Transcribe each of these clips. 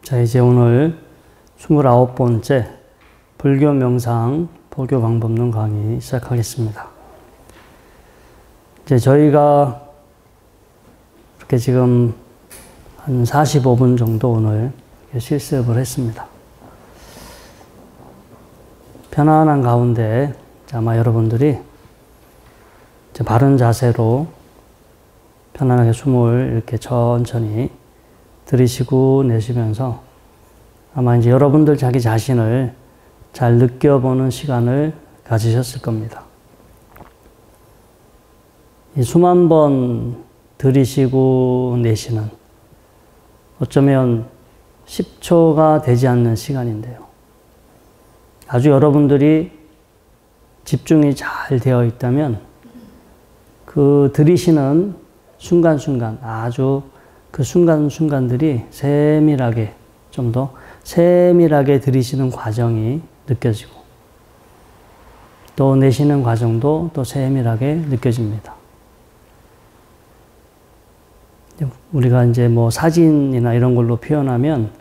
자, 이제 오늘 29번째 불교 명상, 보교 방법론 강의 시작하겠습니다. 이제 저희가 이렇게 지금 한 45분 정도 오늘 실습을 했습니다. 편안한 가운데 아마 여러분들이 이제 바른 자세로 편안하게 숨을 이렇게 천천히 들이쉬고 내쉬면서 아마 이제 여러분들 자기 자신을 잘 느껴보는 시간을 가지셨을 겁니다. 이 숨 한 번 들이쉬고 내쉬는 어쩌면 10초가 되지 않는 시간인데요. 아주 여러분들이 집중이 잘 되어 있다면 그 들이쉬는 순간순간, 아주 그 순간순간들이 세밀하게, 좀 더 세밀하게 들이쉬는 과정이 느껴지고 또 내쉬는 과정도 또 세밀하게 느껴집니다. 우리가 이제 뭐 사진이나 이런 걸로 표현하면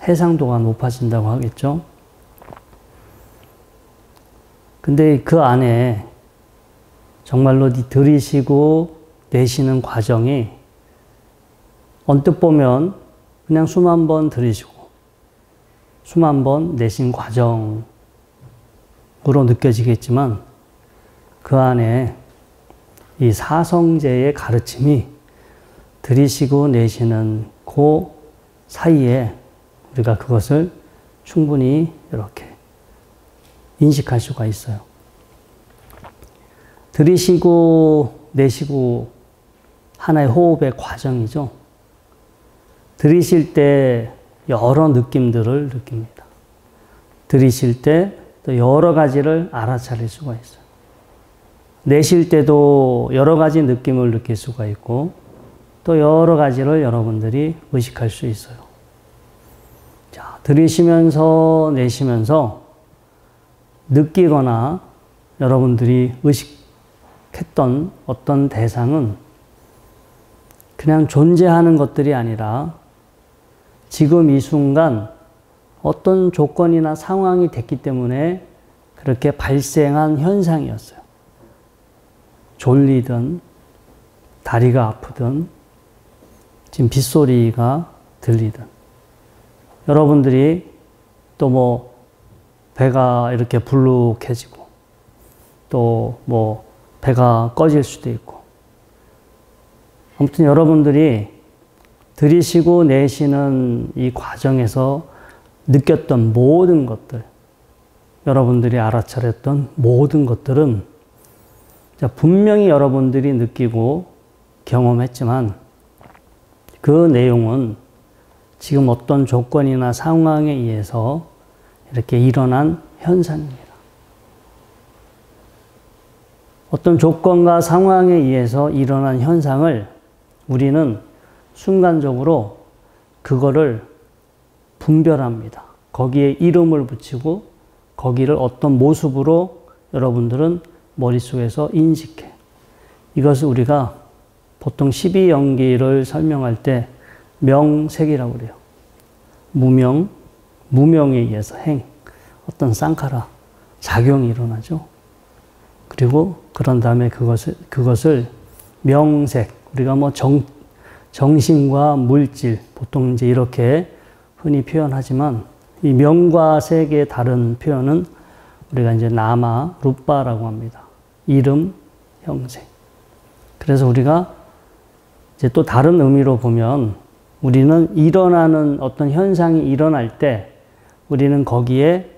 해상도가 높아진다고 하겠죠. 근데 그 안에 정말로 들이쉬고 내쉬는 과정이 언뜻 보면 그냥 숨 한 번 들이쉬고 숨 한 번 내쉬는 과정으로 느껴지겠지만 그 안에 이 사성제의 가르침이 들이쉬고 내쉬는 그 사이에 우리가 그것을 충분히 이렇게 인식할 수가 있어요. 들이쉬고 내쉬고 하나의 호흡의 과정이죠. 들이쉴 때 여러 느낌들을 느낍니다. 들이쉴 때 또 여러 가지를 알아차릴 수가 있어요. 내쉴 때도 여러 가지 느낌을 느낄 수가 있고 또 여러 가지를 여러분들이 의식할 수 있어요. 자, 들이쉬면서 내쉬면서 느끼거나 여러분들이 의식했던 어떤 대상은 그냥 존재하는 것들이 아니라 지금 이 순간 어떤 조건이나 상황이 됐기 때문에 그렇게 발생한 현상이었어요. 졸리든 다리가 아프든 지금 빗소리가 들리든 여러분들이 또 뭐 배가 이렇게 불룩해지고 또 뭐 배가 꺼질 수도 있고 아무튼 여러분들이 들이쉬고 내쉬는 이 과정에서 느꼈던 모든 것들, 여러분들이 알아차렸던 모든 것들은 분명히 여러분들이 느끼고 경험했지만 그 내용은 지금 어떤 조건이나 상황에 의해서 이렇게 일어난 현상입니다. 어떤 조건과 상황에 의해서 일어난 현상을 우리는 순간적으로 그거를 분별합니다. 거기에 이름을 붙이고 거기를 어떤 모습으로 여러분들은 머릿속에서 인식해. 이것을 우리가 보통 12연기를 설명할 때 명색이라고 그래요. 무명, 무명에 의해서 행, 어떤 쌍카라, 작용이 일어나죠. 그리고 그런 다음에 그것을 명색, 우리가 뭐 정신과 물질, 보통 이제 이렇게 흔히 표현하지만 이 명과 색의 다른 표현은 우리가 이제 나마, 루빠라고 합니다. 이름, 형색. 그래서 우리가 이제 또 다른 의미로 보면 우리는 일어나는 어떤 현상이 일어날 때 우리는 거기에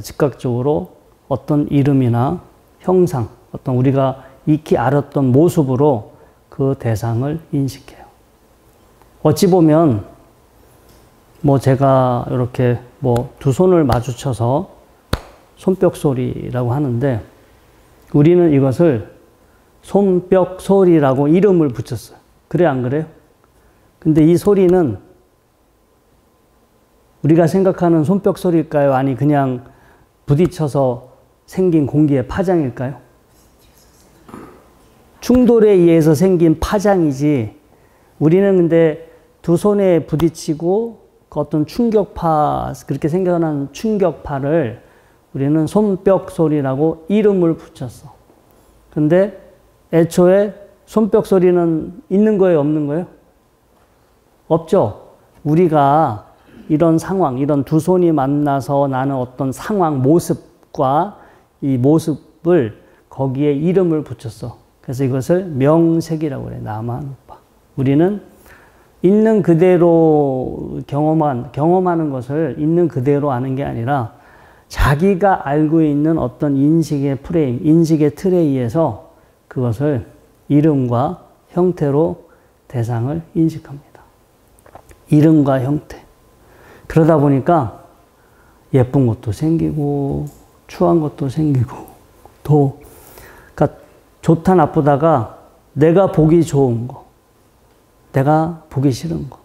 즉각적으로 어떤 이름이나 형상, 어떤 우리가 익히 알았던 모습으로 그 대상을 인식해요. 어찌 보면 뭐 제가 이렇게 뭐 두 손을 마주쳐서 손뼉 소리라고 하는데 우리는 이것을 손뼉 소리라고 이름을 붙였어요. 그래 안 그래요? 근데 이 소리는 우리가 생각하는 손뼉 소리일까요? 아니 그냥 부딪혀서 생긴 공기의 파장일까요? 충돌에 의해서 생긴 파장이지 우리는 근데 두 손에 부딪히고 그 어떤 충격파, 그렇게 생겨난 충격파를 우리는 손뼉 소리라고 이름을 붙였어. 근데 애초에 손뼉 소리는 있는 거예요, 없는 거예요? 없죠. 우리가 이런 상황, 이런 두 손이 만나서 나는 어떤 상황, 모습과 이 모습을 거기에 이름을 붙였어. 그래서 이것을 명색이라고 그래. 나만우파. 우리는 있는 그대로 경험하는 것을 있는 그대로 아는 게 아니라 자기가 알고 있는 어떤 인식의 프레임, 인식의 틀에 의해서 그것을 이름과 형태로 대상을 인식합니다. 이름과 형태. 그러다 보니까 예쁜 것도 생기고 추한 것도 생기고 또 그러니까 좋다 나쁘다가 내가 보기 좋은 거, 내가 보기 싫은 거,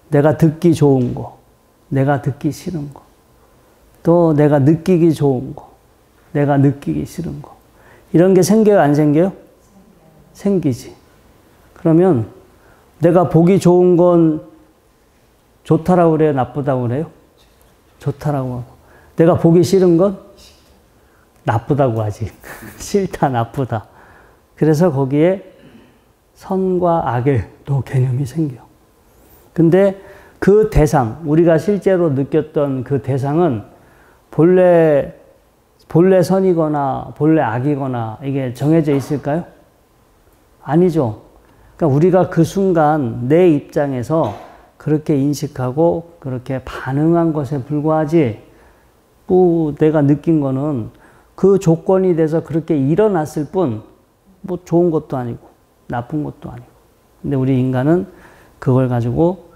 내가 듣기 좋은 거, 내가 듣기 싫은 거, 또 내가 느끼기 좋은 거, 내가 느끼기 싫은 거. 이런 게 생겨요, 안 생겨요? 생기지. 그러면 내가 보기 좋은 건 좋다라고 그래요? 나쁘다고 그래요? 좋다라고 하고. 내가 보기 싫은 건 나쁘다고 하지. 싫다, 나쁘다. 그래서 거기에 선과 악의 또 개념이 생겨. 근데 그 대상, 우리가 실제로 느꼈던 그 대상은 본래 선이거나 본래 악이거나 이게 정해져 있을까요? 아니죠. 그러니까 우리가 그 순간 내 입장에서 그렇게 인식하고 그렇게 반응한 것에 불과하지, 뭐 내가 느낀 거는 그 조건이 돼서 그렇게 일어났을 뿐, 뭐 좋은 것도 아니고 나쁜 것도 아니고. 근데 우리 인간은 그걸 가지고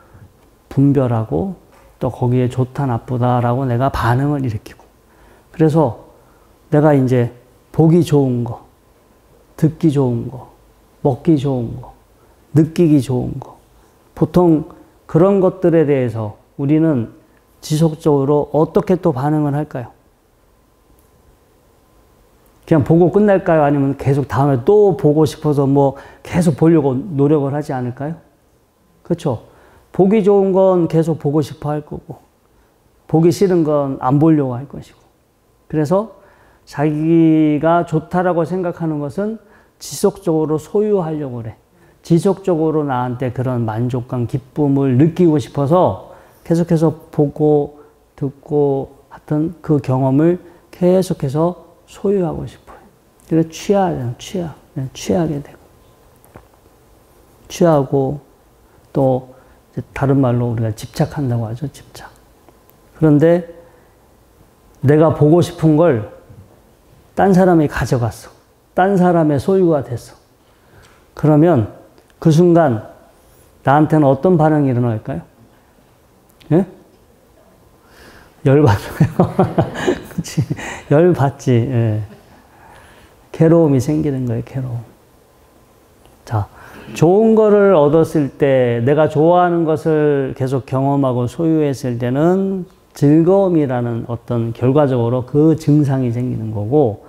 분별하고 또 거기에 좋다 나쁘다라고 내가 반응을 일으키고. 그래서 내가 이제 보기 좋은 거, 듣기 좋은 거, 먹기 좋은 거, 느끼기 좋은 거. 보통 그런 것들에 대해서 우리는 지속적으로 어떻게 또 반응을 할까요? 그냥 보고 끝날까요? 아니면 계속 다음에 또 보고 싶어서 뭐 계속 보려고 노력을 하지 않을까요? 그렇죠? 보기 좋은 건 계속 보고 싶어 할 거고, 보기 싫은 건 안 보려고 할 것이고. 그래서 자기가 좋다라고 생각하는 것은 지속적으로 소유하려고 그래. 지속적으로 나한테 그런 만족감, 기쁨을 느끼고 싶어서 계속해서 보고 듣고 하던 그 경험을 계속해서 소유하고 싶어요. 그래서 취하게 되고. 취하고 또 다른 말로 우리가 집착한다고 하죠, 집착. 그런데 내가 보고 싶은 걸 딴 사람이 가져갔어. 딴 사람의 소유가 됐어. 그러면 그 순간 나한테는 어떤 반응이 일어날까요? 예? 열받아요. 그치? 열받지. 예. 괴로움이 생기는 거예요, 괴로움. 자, 좋은 거를 얻었을 때, 내가 좋아하는 것을 계속 경험하고 소유했을 때는 즐거움이라는 어떤 결과적으로 그 증상이 생기는 거고,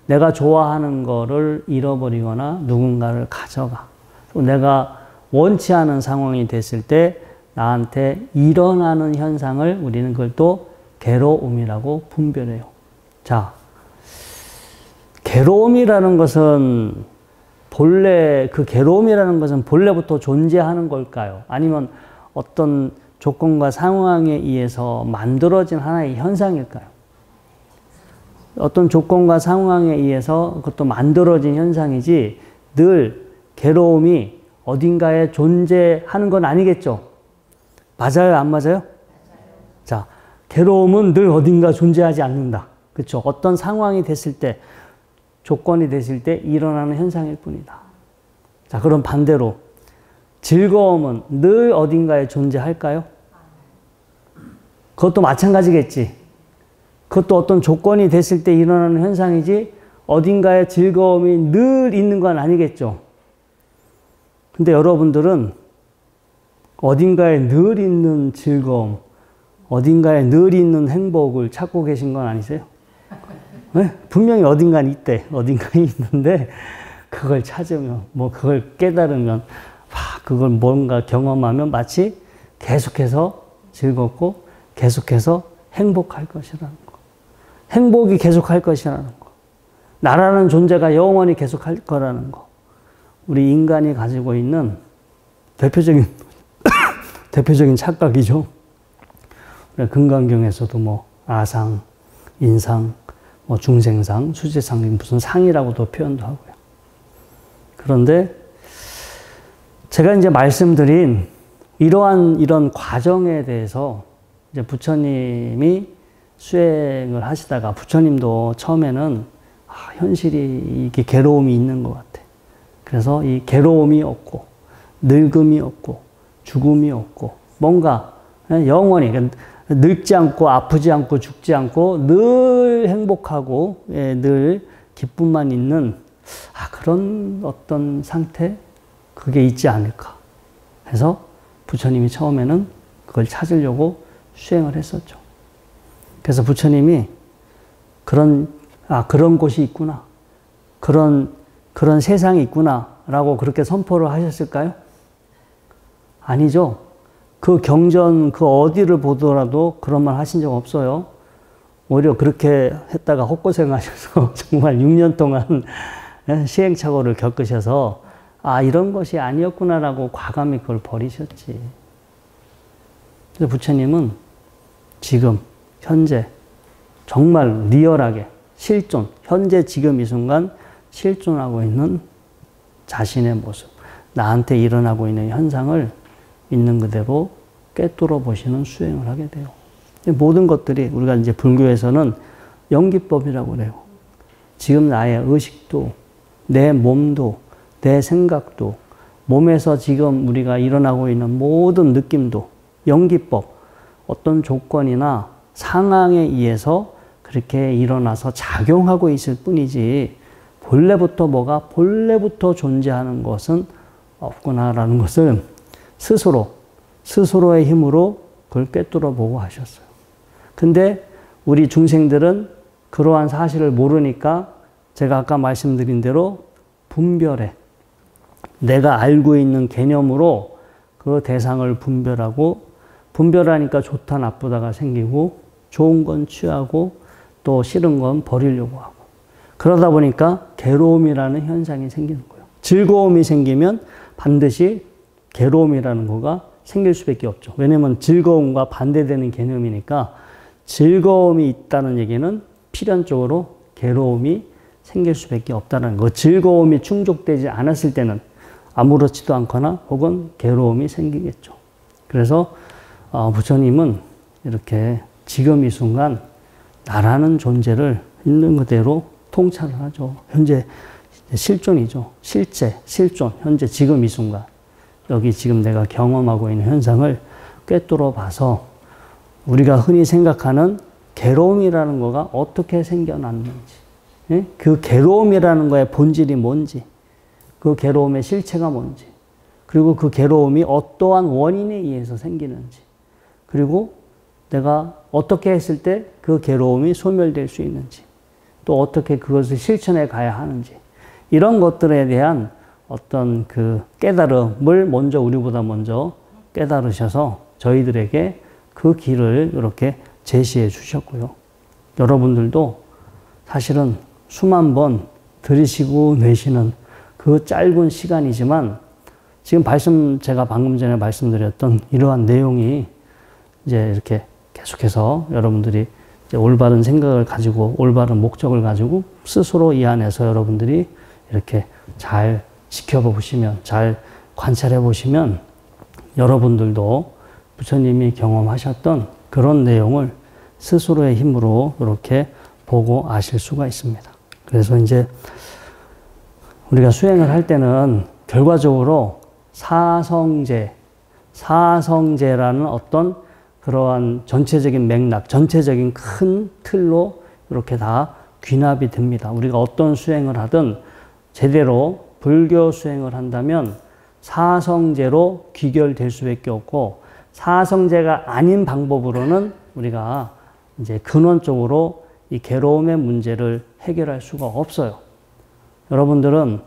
내가 좋아하는 거를 잃어버리거나 누군가를 가져가. 내가 원치 않은 상황이 됐을 때 나한테 일어나는 현상을 우리는 그걸 또 괴로움이라고 분별해요. 자, 괴로움이라는 것은 그 괴로움이라는 것은 본래부터 존재하는 걸까요? 아니면 어떤 조건과 상황에 의해서 만들어진 하나의 현상일까요? 어떤 조건과 상황에 의해서 그것도 만들어진 현상이지 늘 괴로움이 어딘가에 존재하는 건 아니겠죠? 맞아요? 안 맞아요? 자, 괴로움은 늘 어딘가 존재하지 않는다. 그렇죠? 어떤 상황이 됐을 때, 조건이 됐을 때 일어나는 현상일 뿐이다. 자, 그럼 반대로 즐거움은 늘 어딘가에 존재할까요? 그것도 마찬가지겠지. 그것도 어떤 조건이 됐을 때 일어나는 현상이지 어딘가에 즐거움이 늘 있는 건 아니겠죠. 근데 여러분들은 어딘가에 늘 있는 즐거움, 어딘가에 늘 있는 행복을 찾고 계신 건 아니세요? 네? 분명히 어딘가에 있대. 어딘가에 있는데 그걸 찾으면, 뭐 그걸 깨달으면, 그걸 뭔가 경험하면 마치 계속해서 즐겁고 계속해서 행복할 것이라는 거. 행복이 계속할 것이라는 거. 나라는 존재가 영원히 계속할 거라는 거. 우리 인간이 가지고 있는 대표적인 착각이죠. 금강경에서도 뭐 아상, 인상, 뭐 중생상, 수제상, 무슨 상이라고도 표현도 하고요. 그런데 제가 이제 말씀드린 이런 과정에 대해서 이제 부처님이 수행을 하시다가 부처님도 처음에는 현실이 이게 괴로움이 있는 것 같아. 그래서 이 괴로움이 없고 늙음이 없고 죽음이 없고 뭔가 영원히 늙지 않고 아프지 않고 죽지 않고 늘 행복하고 늘 기쁨만 있는 그런 어떤 상태 그게 있지 않을까 해서 부처님이 처음에는 그걸 찾으려고 수행을 했었죠. 그래서 부처님이 그런 곳이 있구나. 그런 세상이 있구나. 라고 그렇게 선포를 하셨을까요? 아니죠. 그 경전, 그 어디를 보더라도 그런 말 하신 적 없어요. 오히려 그렇게 했다가 헛고생 하셔서 정말 6년 동안 시행착오를 겪으셔서 이런 것이 아니었구나라고 과감히 그걸 버리셨지. 그래서 부처님은 지금, 현재, 정말 리얼하게 실존, 현재 지금 이 순간 실존하고 있는 자신의 모습, 나한테 일어나고 있는 현상을 있는 그대로 꿰뚫어 보시는 수행을 하게 돼요. 모든 것들이 우리가 이제 불교에서는 연기법이라고 그래요. 지금 나의 의식도, 내 몸도, 내 생각도, 몸에서 지금 우리가 일어나고 있는 모든 느낌도 연기법, 어떤 조건이나 상황에 의해서 그렇게 일어나서 작용하고 있을 뿐이지 본래부터 존재하는 것은 없구나라는 것을 스스로의 힘으로 그걸 꿰뚫어 보고 하셨어요. 근데 우리 중생들은 그러한 사실을 모르니까 제가 아까 말씀드린 대로 분별해. 내가 알고 있는 개념으로 그 대상을 분별하니까 좋다 나쁘다가 생기고 좋은 건 취하고 또 싫은 건 버리려고 하고 그러다 보니까 괴로움이라는 현상이 생기는 거예요. 즐거움이 생기면 반드시 괴로움이라는 거가 생길 수밖에 없죠. 왜냐하면 즐거움과 반대되는 개념이니까 즐거움이 있다는 얘기는 필연적으로 괴로움이 생길 수밖에 없다는 거. 즐거움이 충족되지 않았을 때는 아무렇지도 않거나 혹은 괴로움이 생기겠죠. 그래서 부처님은 이렇게 지금 이 순간 나라는 존재를 있는 그대로 통찰을 하죠. 현재 실존이죠. 실존, 현재 지금 이 순간. 여기 지금 내가 경험하고 있는 현상을 꿰뚫어 봐서 우리가 흔히 생각하는 괴로움이라는 거가 어떻게 생겨났는지, 그 괴로움이라는 거의 본질이 뭔지, 그 괴로움의 실체가 뭔지, 그리고 그 괴로움이 어떠한 원인에 의해서 생기는지, 그리고 내가 어떻게 했을 때 그 괴로움이 소멸될 수 있는지, 또 어떻게 그것을 실천해 가야 하는지, 이런 것들에 대한 어떤 그 깨달음을 우리보다 먼저 깨달으셔서 저희들에게 그 길을 이렇게 제시해 주셨고요. 여러분들도 사실은 수만 번 들으시고 내쉬는 그 짧은 시간이지만 지금 제가 방금 전에 말씀드렸던 이러한 내용이 이제 이렇게 계속해서 여러분들이 이제 올바른 생각을 가지고 올바른 목적을 가지고 스스로 이 안에서 여러분들이 이렇게 잘 지켜보시면, 잘 관찰해 보시면 여러분들도 부처님이 경험하셨던 그런 내용을 스스로의 힘으로 이렇게 보고 아실 수가 있습니다. 그래서 이제 우리가 수행을 할 때는 결과적으로 사성제라는 어떤 그러한 전체적인 맥락, 전체적인 큰 틀로 이렇게 다 귀납이 됩니다. 우리가 어떤 수행을 하든 제대로 불교 수행을 한다면 사성제로 귀결될 수밖에 없고 사성제가 아닌 방법으로는 우리가 이제 근원적으로 이 괴로움의 문제를 해결할 수가 없어요. 여러분들은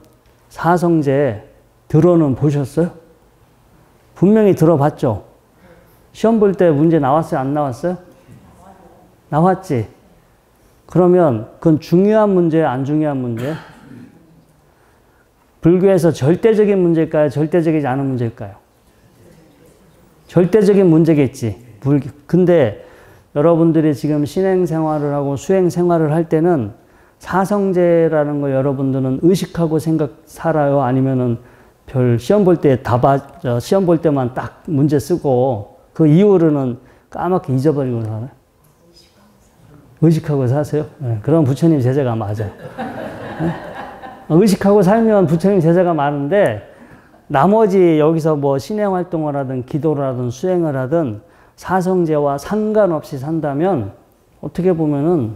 사성제 들어는 보셨어요? 분명히 들어봤죠? 시험 볼 때 문제 나왔어요? 안 나왔어요? 나왔지? 그러면 그건 중요한 문제야, 안 중요한 문제야? 불교에서 절대적인 문제일까요? 절대적이지 않은 문제일까요? 절대적인 문제겠지. 근데 여러분들이 지금 신행생활을 하고 수행생활을 할 때는 사성제라는 거 여러분들은 의식하고 살아요? 아니면은 별 시험 볼 때 시험 볼 때만 딱 문제 쓰고 그 이후로는 까맣게 잊어버리고 살아요? 의식하고 사세요? 네, 그럼 부처님 제자가 맞아요. 네? 의식하고 살면 부처님 제자가 많은데 나머지 여기서 뭐 신행 활동을 하든 기도를 하든 수행을 하든 사성제와 상관없이 산다면 어떻게 보면은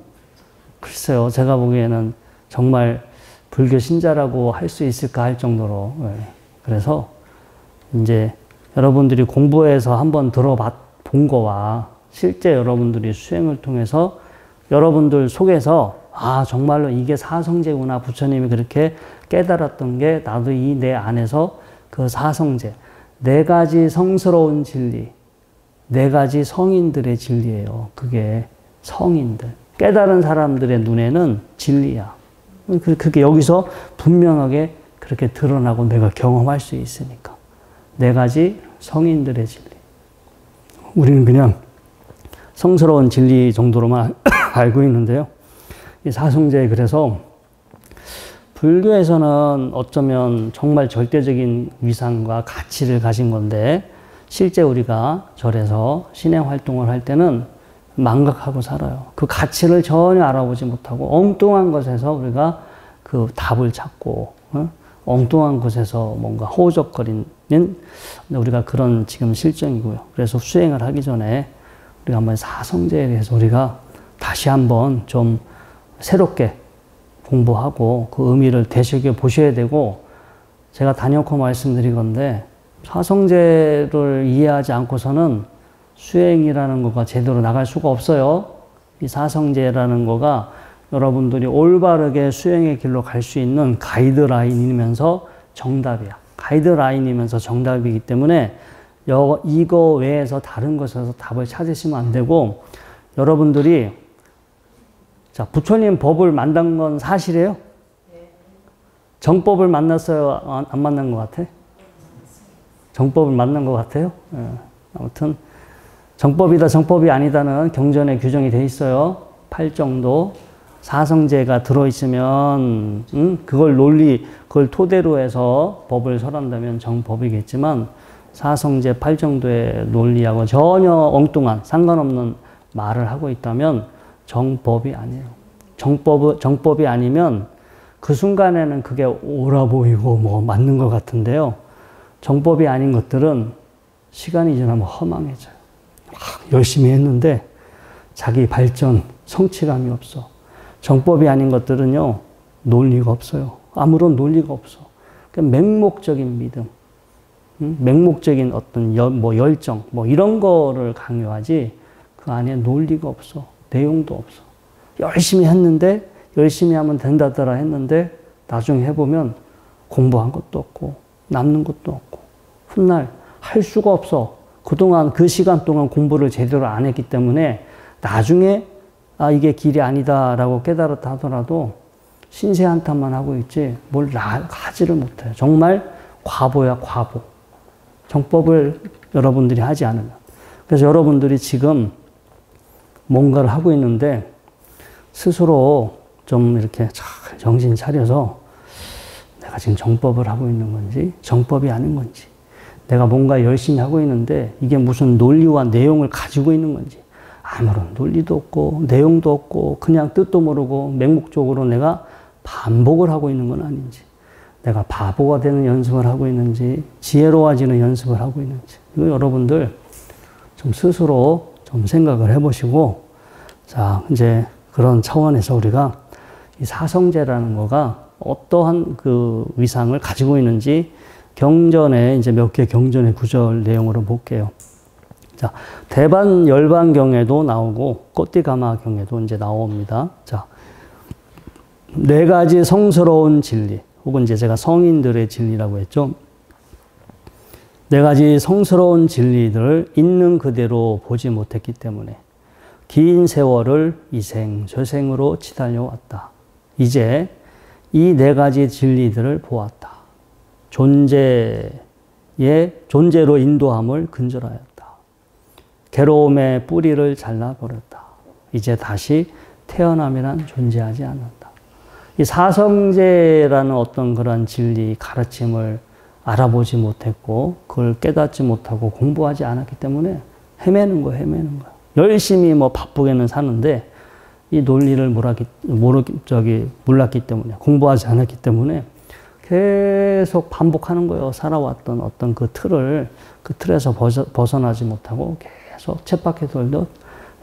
글쎄요, 제가 보기에는 정말 불교 신자라고 할 수 있을까 할 정도로. 그래서 이제 여러분들이 공부해서 한번 본 거와 실제 여러분들이 수행을 통해서 여러분들 속에서 아, 정말로 이게 사성제구나. 부처님이 그렇게 깨달았던 게 나도 이 내 안에서 그 사성제. 네 가지 성스러운 진리. 네 가지 성인들의 진리예요. 그게 성인들. 깨달은 사람들의 눈에는 진리야. 그게 여기서 분명하게 그렇게 드러나고 내가 경험할 수 있으니까. 네 가지 성인들의 진리. 우리는 그냥 성스러운 진리 정도로만 알고 있는데요. 이 사성제, 그래서 불교에서는 어쩌면 정말 절대적인 위상과 가치를 가진 건데 실제 우리가 절에서 신행 활동을 할 때는 망각하고 살아요. 그 가치를 전혀 알아보지 못하고 엉뚱한 것에서 우리가 그 답을 찾고 엉뚱한 곳에서 뭔가 허우적거리는 우리가 그런 지금 실정이고요. 그래서 수행을 하기 전에 우리가 한번 사성제에 대해서 우리가 다시 한번 좀 새롭게 공부하고 그 의미를 되새겨 보셔야 되고, 제가 단연코 말씀드린 건데 사성제를 이해하지 않고서는 수행이라는 거가 제대로 나갈 수가 없어요. 이 사성제라는 거가 여러분들이 올바르게 수행의 길로 갈 수 있는 가이드라인이면서 정답이야. 가이드라인이면서 정답이기 때문에 이거 외에서 다른 것에서 답을 찾으시면 안 되고, 여러분들이 자, 부처님 법을 만난 건 사실이에요? 정법을 만났어요? 안 만난 것 같아? 정법을 만난 것 같아요? 아무튼 정법이다 정법이 아니다는 경전에 규정이 돼 있어요. 8정도 사성제가 들어있으면 그걸 토대로 해서 법을 설한다면 정법이겠지만 사성제 8정도의 논리하고 전혀 엉뚱한 상관없는 말을 하고 있다면 정법이 아니에요. 정법이 아니면 그 순간에는 그게 옳아 보이고 뭐 맞는 것 같은데요. 정법이 아닌 것들은 시간이 지나면 허망해져요. 열심히 했는데 자기 발전, 성취감이 없어. 정법이 아닌 것들은요, 논리가 없어요. 아무런 논리가 없어. 그냥 맹목적인 믿음, 맹목적인 어떤 열정, 이런 거를 강요하지 그 안에 논리가 없어. 내용도 없어. 열심히 했는데, 열심히 하면 된다더라 했는데, 나중에 해보면 공부한 것도 없고, 남는 것도 없고, 훗날 할 수가 없어. 그동안 그 시간 동안 공부를 제대로 안 했기 때문에, 나중에, 아, 이게 길이 아니다라고 깨달았다 하더라도, 신세 한탄만 하고 있지, 뭘 하지를 못해요. 정말 과보야, 과보. 정법을 여러분들이 하지 않으면. 그래서 여러분들이 지금 뭔가를 하고 있는데 스스로 좀 이렇게 잘 정신 차려서 내가 지금 정법을 하고 있는 건지 정법이 아닌 건지, 내가 뭔가 열심히 하고 있는데 이게 무슨 논리와 내용을 가지고 있는 건지, 아무런 논리도 없고 내용도 없고 그냥 뜻도 모르고 맹목적으로 내가 반복을 하고 있는 건 아닌지, 내가 바보가 되는 연습을 하고 있는지 지혜로워지는 연습을 하고 있는지, 이거 여러분들 좀 스스로 좀 생각을 해보시고, 자, 이제 그런 차원에서 우리가 이 사성제라는 거가 어떠한 그 위상을 가지고 있는지 경전에 이제 몇 개 경전의 구절 내용으로 볼게요. 자, 대반 열반경에도 나오고 꽃띠가마경에도 이제 나옵니다. 자, 네 가지 성스러운 진리, 혹은 이제 제가 성인들의 진리라고 했죠. 네 가지 성스러운 진리들을 있는 그대로 보지 못했기 때문에 긴 세월을 이생저생으로 치달려왔다. 이제 이 네 가지 진리들을 보았다. 존재로 인도함을 근절하였다. 괴로움의 뿌리를 잘라버렸다. 이제 다시 태어남이란 존재하지 않는다. 이 사성제라는 어떤 그런 진리, 가르침을 알아보지 못했고 그걸 깨닫지 못하고 공부하지 않았기 때문에 헤매는 거예요. 열심히 뭐 바쁘게는 사는데 이 논리를 몰랐기 때문에, 공부하지 않았기 때문에 계속 반복하는 거예요. 살아왔던 어떤 그 틀에서 벗어나지 못하고 계속 쳇바퀴 돌듯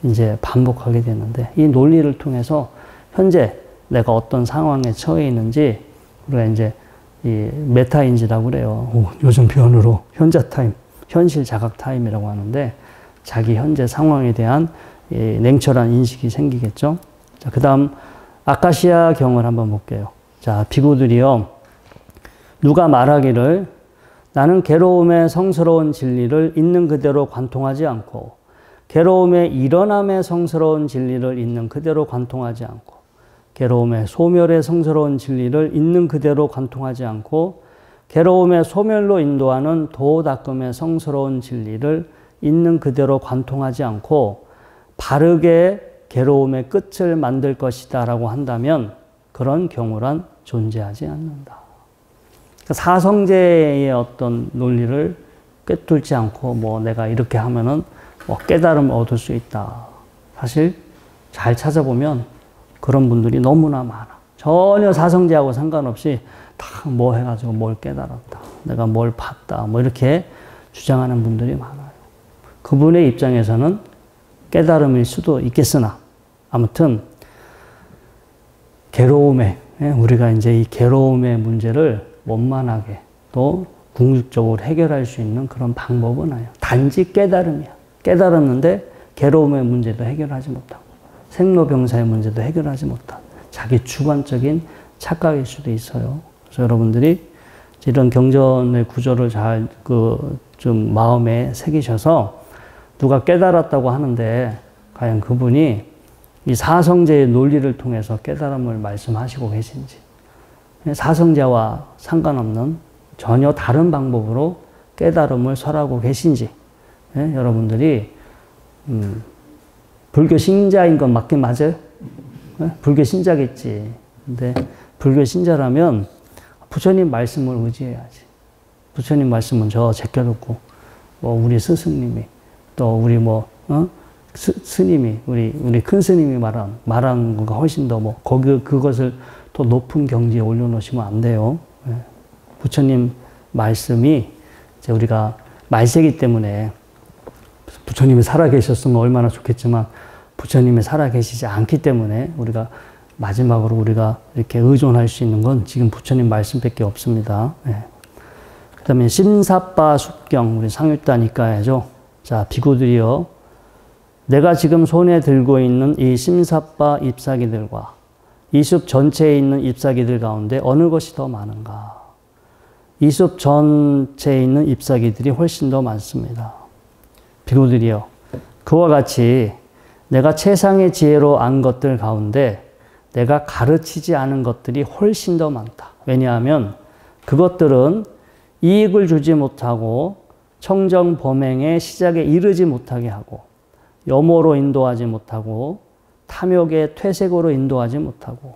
이제 반복하게 되는데, 이 논리를 통해서 현재 내가 어떤 상황에 처해 있는지, 우리가 이제 이 메타인지라고 그래요. 요즘 표현으로 현자 타임, 현실 자각 타임이라고 하는데, 자기 현재 상황에 대한 이 냉철한 인식이 생기겠죠. 자, 그 다음 아카시아 경을 한번 볼게요. 자, 비구들이요, 누가 말하기를 나는 괴로움의 성스러운 진리를 있는 그대로 관통하지 않고, 괴로움의 일어남의 성스러운 진리를 있는 그대로 관통하지 않고, 괴로움의 소멸의 성스러운 진리를 있는 그대로 관통하지 않고, 괴로움의 소멸로 인도하는 도닦음의 성스러운 진리를 있는 그대로 관통하지 않고 바르게 괴로움의 끝을 만들 것이다 라고 한다면 그런 경우란 존재하지 않는다. 그러니까 사성제의 어떤 논리를 꿰뚫지 않고 뭐 내가 이렇게 하면은 뭐 깨달음을 얻을 수 있다. 사실 잘 찾아보면 그런 분들이 너무나 많아. 전혀 사성제하고 상관없이 다 뭐 해가지고 뭘 깨달았다. 내가 뭘 봤다. 뭐 이렇게 주장하는 분들이 많아요. 그분의 입장에서는 깨달음일 수도 있겠으나, 아무튼 괴로움에, 우리가 이제 이 괴로움의 문제를 원만하게 또 궁극적으로 해결할 수 있는 그런 방법은 아니야. 단지 깨달음이야. 깨달았는데 괴로움의 문제도 해결하지 못하고 생로병사의 문제도 해결하지 못한 자기 주관적인 착각일 수도 있어요. 그래서 여러분들이 이런 경전의 구조를 잘 좀 마음에 새기셔서, 누가 깨달았다고 하는데 과연 그분이 이 사성제의 논리를 통해서 깨달음을 말씀하시고 계신지, 사성제와 상관없는 전혀 다른 방법으로 깨달음을 설하고 계신지, 여러분들이 불교 신자인 건 맞긴 맞아요. 불교 신자겠지. 근데 불교 신자라면 부처님 말씀을 의지해야지. 부처님 말씀은 저 제껴놓고 뭐 우리 스승님이 또 우리 스님이 우리 큰 스님이 말한 거가 훨씬 더 그것을 더 높은 경지에 올려놓으시면 안 돼요. 부처님 말씀이 이제 우리가 말세기 때문에 부처님이 살아계셨으면 얼마나 좋겠지만 부처님이 살아계시지 않기 때문에 우리가 마지막으로 우리가 이렇게 의존할 수 있는 건 지금 부처님 말씀밖에 없습니다. 그 다음에 심사빠 숲경, 우리 상유따 니까야죠. 자, 비구들이요, 내가 지금 손에 들고 있는 이 심사빠 잎사귀들과 이 숲 전체에 있는 잎사귀들 가운데 어느 것이 더 많은가? 이 숲 전체에 있는 잎사귀들이 훨씬 더 많습니다. 비구들이요, 그와 같이 내가 최상의 지혜로 안 것들 가운데 내가 가르치지 않은 것들이 훨씬 더 많다. 왜냐하면 그것들은 이익을 주지 못하고 청정 범행의 시작에 이르지 못하게 하고, 염호로 인도하지 못하고, 탐욕의 퇴색으로 인도하지 못하고,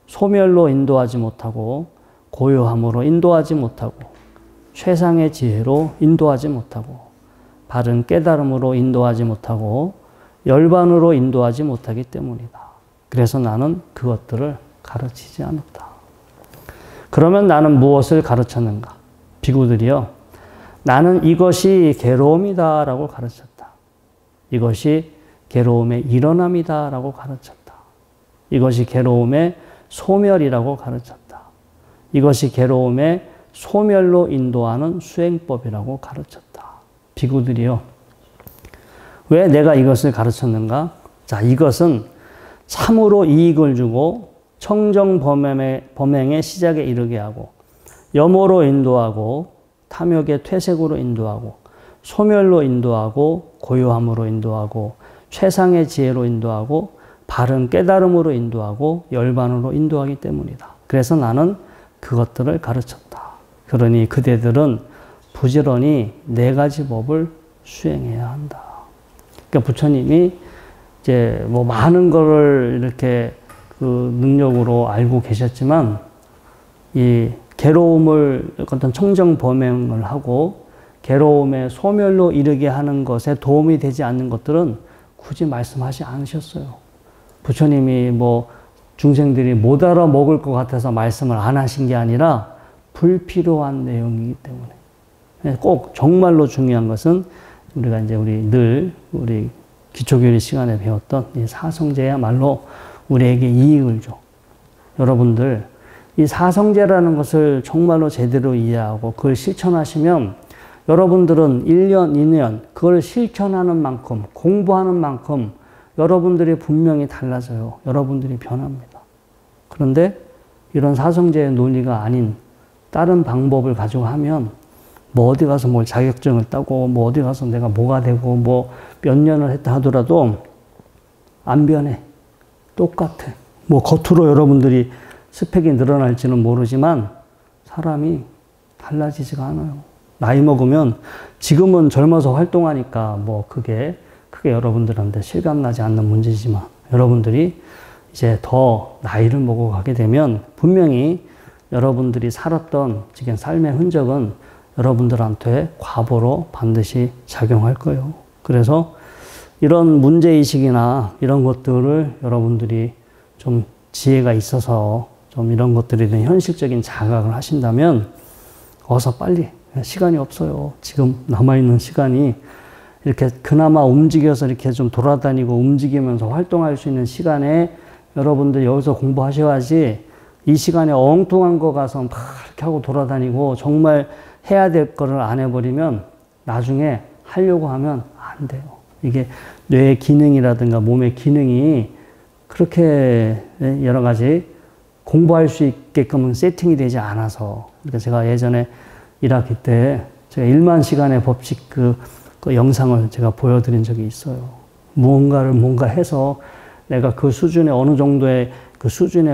소멸로 인도하지 못하고, 고요함으로 인도하지 못하고, 최상의 지혜로 인도하지 못하고, 바른 깨달음으로 인도하지 못하고, 열반으로 인도하지 못하기 때문이다. 그래서 나는 그것들을 가르치지 않았다. 그러면 나는 무엇을 가르쳤는가? 비구들이요, 나는 이것이 괴로움이다 라고 가르쳤다. 이것이 괴로움의 일어남이다 라고 가르쳤다. 이것이 괴로움의 소멸이라고 가르쳤다. 이것이 괴로움의 소멸로 인도하는 수행법이라고 가르쳤다. 비구들이요, 왜 내가 이것을 가르쳤는가? 자, 이것은 참으로 이익을 주고 청정 범행의 시작에 이르게 하고, 염호로 인도하고, 탐욕의 퇴색으로 인도하고 소멸로 인도하고 고요함으로 인도하고 최상의 지혜로 인도하고 바른 깨달음으로 인도하고 열반으로 인도하기 때문이다. 그래서 나는 그것들을 가르쳤다. 그러니 그대들은 부지런히 4가지 법을 수행해야 한다. 그러니까 부처님이 이제 뭐 많은 거를 이렇게 그 능력으로 알고 계셨지만 이 괴로움을 어떤 청정 범행을 하고 괴로움의 소멸로 이르게 하는 것에 도움이 되지 않는 것들은 굳이 말씀하지 않으셨어요. 부처님이 뭐 중생들이 못 알아먹을 것 같아서 말씀을 안 하신 게 아니라 불필요한 내용이기 때문에. 꼭 정말로 중요한 것은 우리가 이제 우리 기초교리 시간에 배웠던 이 사성제야말로 우리에게 이익을 줘. 여러분들 이 사성제라는 것을 정말로 제대로 이해하고 그걸 실천하시면 여러분들은 1년, 2년 그걸 실천하는 만큼 공부하는 만큼 여러분들이 분명히 달라져요. 여러분들이 변합니다. 그런데 이런 사성제의 논리가 아닌 다른 방법을 가지고 하면 뭐 어디 가서 뭘 자격증을 따고 뭐 어디 가서 내가 뭐가 되고 뭐 몇 년을 했다 하더라도 안 변해. 똑같아. 뭐 겉으로 여러분들이 스펙이 늘어날지는 모르지만 사람이 달라지지가 않아요. 나이 먹으면 지금은 젊어서 활동하니까 뭐 그게 크게 여러분들한테 실감나지 않는 문제지만 여러분들이 이제 더 나이를 먹어가게 되면 분명히 여러분들이 살았던 지금 삶의 흔적은 여러분들한테 과보로 반드시 작용할 거예요. 그래서 이런 문제의식이나 이런 것들을 여러분들이 좀 지혜가 있어서 좀 이런 것들에 대한 현실적인 자각을 하신다면 어서 빨리, 시간이 없어요. 지금 남아있는 시간이 이렇게 그나마 움직여서 이렇게 좀 돌아다니고 움직이면서 활동할 수 있는 시간에 여러분들 여기서 공부하셔야지 이 시간에 엉뚱한 거 가서 막 이렇게 하고 돌아다니고 정말 해야 될 거를 안 해버리면 나중에 하려고 하면 안 돼요. 이게 뇌의 기능이라든가 몸의 기능이 그렇게 여러 가지 공부할 수 있게끔 세팅이 되지 않아서. 그러니까 제가 예전에 1학기 때 제가 1만 시간의 법칙 그 영상을 제가 보여드린 적이 있어요. 무언가를 뭔가 해서 내가 그 수준에 어느 정도의 그 수준에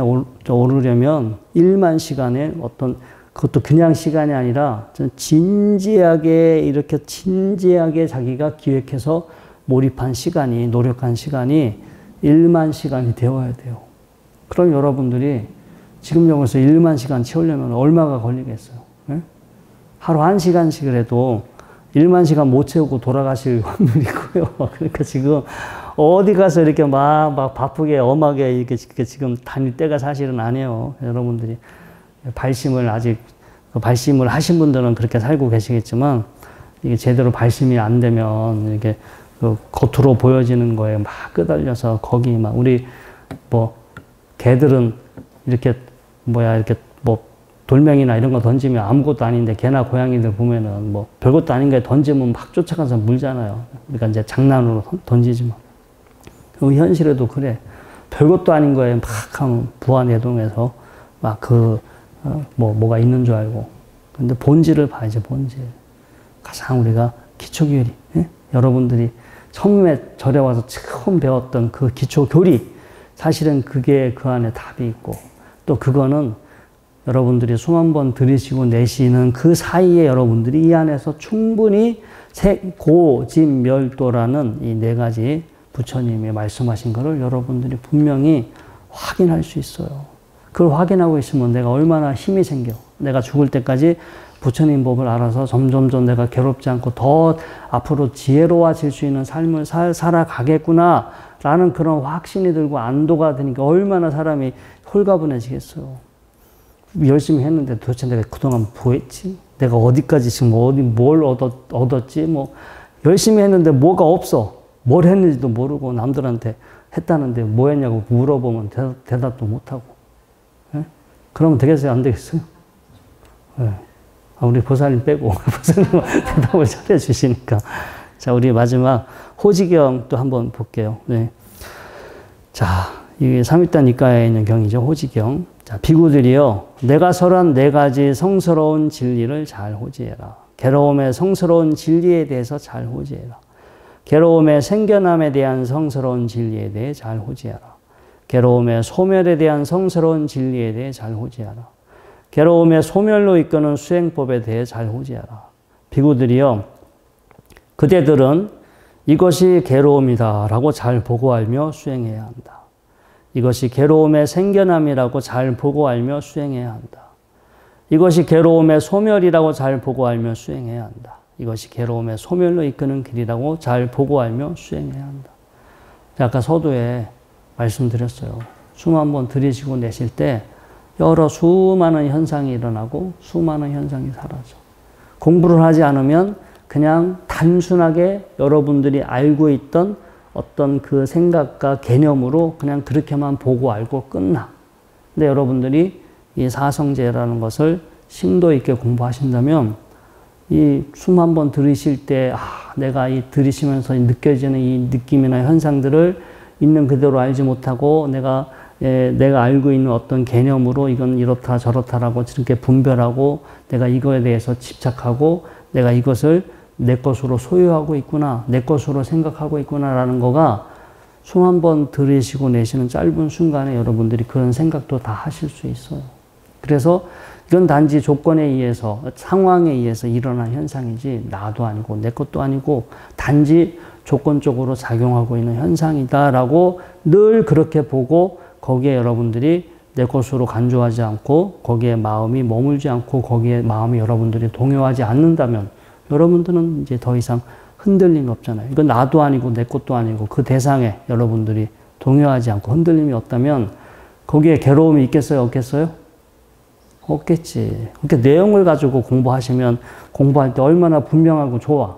오르려면 1만 시간의 어떤 그것도 그냥 시간이 아니라 진지하게 이렇게 진지하게 자기가 기획해서 몰입한 시간이 노력한 시간이 1만 시간이 되어야 돼요. 그럼 여러분들이 지금 여기서 1만 시간 채우려면 얼마가 걸리겠어요? 네? 하루 1시간씩을 해도 1만 시간 못 채우고 돌아가실 확률이 있고요. 그러니까 지금 어디 가서 이렇게 막 바쁘게 엄하게 이렇게 지금 다닐 때가 사실은 아니에요. 여러분들이 발심을 아직 발심을 하신 분들은 그렇게 살고 계시겠지만 이게 제대로 발심이 안 되면 이게 그 겉으로 보여지는 거에 막 끄달려서 거기 막 우리 뭐 개들은 이렇게 이렇게 뭐 돌멩이나 이런 거 던지면 아무것도 아닌데 개나 고양이들 보면은 뭐 별것도 아닌 거에 던지면 막 쫓아가서 물잖아요. 그러니까 이제 장난으로 던지지만. 현실에도 그래. 별것도 아닌 거에 막 하면 부안해동해서 막 뭐가 있는 줄 알고. 근데 본질을 봐야지, 본질. 가장 우리가 기초교리, 예? 여러분들이 처음에 절에 와서 처음 배웠던 그 기초교리, 사실은 그게 그 안에 답이 있고, 또 그거는 여러분들이 숨 한 번 들이쉬고 내쉬는 그 사이에 여러분들이 이 안에서 충분히 고진멸도라는 이 4가지 부처님이 말씀하신 것을 여러분들이 분명히 확인할 수 있어요. 그걸 확인하고 있으면 내가 얼마나 힘이 생겨. 내가 죽을 때까지 부처님 법을 알아서 점점점 내가 괴롭지 않고 더 앞으로 지혜로워질 수 있는 삶을 살아가겠구나 라는 그런 확신이 들고 안도가 되니까 얼마나 사람이 홀가분해지겠어요. 열심히 했는데 도대체 내가 그동안 뭐 했지? 내가 어디까지 지금 뭘 얻었지? 뭐 열심히 했는데 뭐가 없어. 뭘 했는지도 모르고 남들한테 했다는데 뭐 했냐고 물어보면 대답도 못하고. 예? 그러면 되겠어요? 안 되겠어요? 예. 우리 보살님 빼고 보살님은 대답을 잘해 주시니까. 자, 우리 마지막 호지경 또 한번 볼게요. 네. 자, 이게 삼일단 니까에 있는 경이죠. 호지경. 자, 비구들이요. 내가 설한 4가지 성스러운 진리를 잘 호지해라. 괴로움의 성스러운 진리에 대해서 잘 호지해라. 괴로움의 생겨남에 대한 성스러운 진리에 대해 잘 호지하라. 괴로움의 소멸에 대한 성스러운 진리에 대해 잘 호지하라. 괴로움의 소멸로 이끄는 수행법에 대해 잘 호지하라. 비구들이여, 그대들은 이것이 괴로움이다 라고 잘 보고 알며 수행해야 한다. 이것이 괴로움의 생겨남이라고 잘 보고 알며 수행해야 한다. 이것이 괴로움의 소멸이라고 잘 보고 알며 수행해야 한다. 이것이 괴로움의 소멸로 이끄는 길이라고 잘 보고 알며 수행해야 한다. 아까 서두에 말씀드렸어요. 숨 한번 들이쉬고 내쉴 때 여러 수많은 현상이 일어나고 수많은 현상이 사라져. 공부를 하지 않으면 그냥 단순하게 여러분들이 알고 있던 어떤 그 생각과 개념으로 그냥 그렇게만 보고 알고 끝나. 근데 여러분들이 이 사성제라는 것을 심도 있게 공부하신다면 이 숨 한번 들이쉴 때 내가 이 들이쉬면서 느껴지는 이 느낌이나 현상들을 있는 그대로 알지 못하고 내가 알고 있는 어떤 개념으로 이건 이렇다 저렇다라고 이렇게 분별하고 내가 이거에 대해서 집착하고 내가 이것을 내 것으로 소유하고 있구나, 내 것으로 생각하고 있구나라는 거가 숨 한번 들이쉬고 내쉬는 짧은 순간에 여러분들이 그런 생각도 다 하실 수 있어요. 그래서 이건 단지 조건에 의해서, 상황에 의해서 일어난 현상이지 나도 아니고 내 것도 아니고 단지 조건적으로 작용하고 있는 현상이다라고 늘 그렇게 보고 거기에 여러분들이 내 것으로 간주하지 않고 거기에 마음이 머물지 않고 거기에 마음이 여러분들이 동요하지 않는다면 여러분들은 이제 더 이상 흔들림이 없잖아요. 이건 나도 아니고 내 것도 아니고 그 대상에 여러분들이 동요하지 않고 흔들림이 없다면 거기에 괴로움이 있겠어요? 없겠어요? 없겠지. 그러니까 내용을 가지고 공부하시면 공부할 때 얼마나 분명하고 좋아.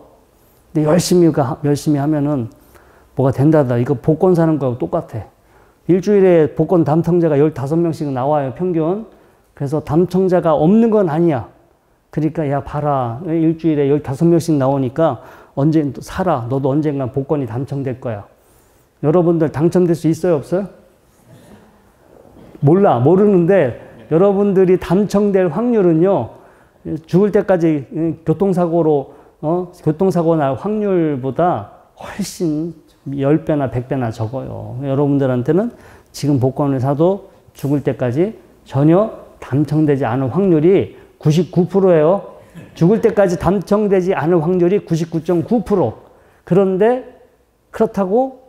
근데 열심히 하면은 뭐가 된다다. 이거 복권 사는 거하고 똑같아. 일주일에 복권 담청자가 15명씩 나와요, 평균. 그래서 담청자가 없는 건 아니야. 그러니까 야 봐라. 일주일에 15명씩 나오니까 언제 사라. 너도 언젠간 복권이 당첨될 거야. 여러분들 당첨될 수 있어요, 없어요? 모르는데 여러분들이 당첨될 확률은요. 죽을 때까지 교통사고 날 확률보다 훨씬 10배나 100배나 적어요. 여러분들한테는 지금 복권을 사도 죽을 때까지 전혀 당첨되지 않을 확률이 99%예요. 죽을 때까지 당첨되지 않을 확률이 99.9%. 그런데 그렇다고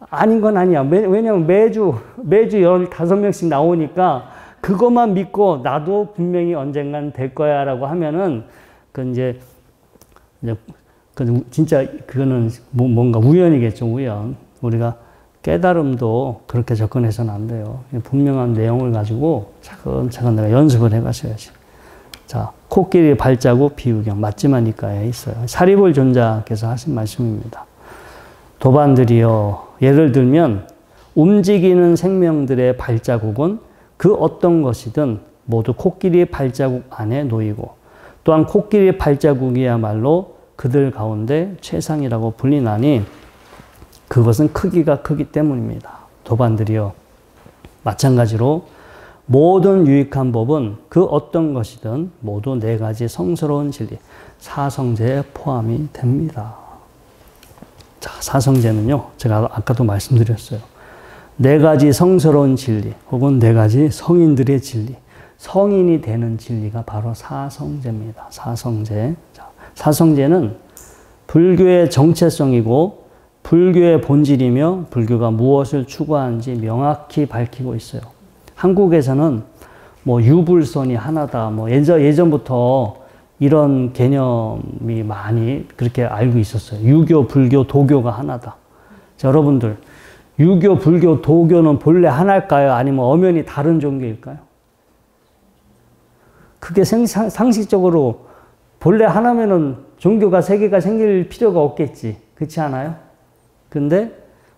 아닌 건 아니야. 왜냐면 매주 15명씩 나오니까 그것만 믿고 나도 분명히 언젠간 될 거야 라고 하면은 진짜 그거는 뭔가 우연이겠죠. 우연. 우리가 깨달음도 그렇게 접근해서는 안 돼요. 분명한 내용을 가지고 차근차근 내가 연습을 해가셔야지. 자, 코끼리 발자국 비유경 맞지마니까에 있어요. 사리불 존자께서 하신 말씀입니다. 도반들이여, 예를 들면 움직이는 생명들의 발자국은 그 어떤 것이든 모두 코끼리의 발자국 안에 놓이고 또한 코끼리의 발자국이야말로 그들 가운데 최상이라고 불리나니 그것은 크기가 크기 때문입니다. 도반들이여, 마찬가지로 모든 유익한 법은 그 어떤 것이든 모두 4가지 성스러운 진리, 사성제에 포함이 됩니다. 자, 사성제는요, 제가 아까도 말씀드렸어요. 4가지 성스러운 진리, 혹은 4가지 성인들의 진리, 성인이 되는 진리가 바로 사성제입니다. 사성제. 자, 사성제는 불교의 정체성이고 불교의 본질이며 불교가 무엇을 추구하는지 명확히 밝히고 있어요. 한국에서는 뭐 유불선이 하나다, 뭐 예전부터 이런 개념이 많이 그렇게 알고 있었어요. 유교, 불교, 도교가 하나다. 자, 여러분들, 유교, 불교, 도교는 본래 하나일까요? 아니면 엄연히 다른 종교일까요? 그게 상식적으로 본래 하나면은 종교가 3개가 생길 필요가 없겠지. 그렇지 않아요? 근데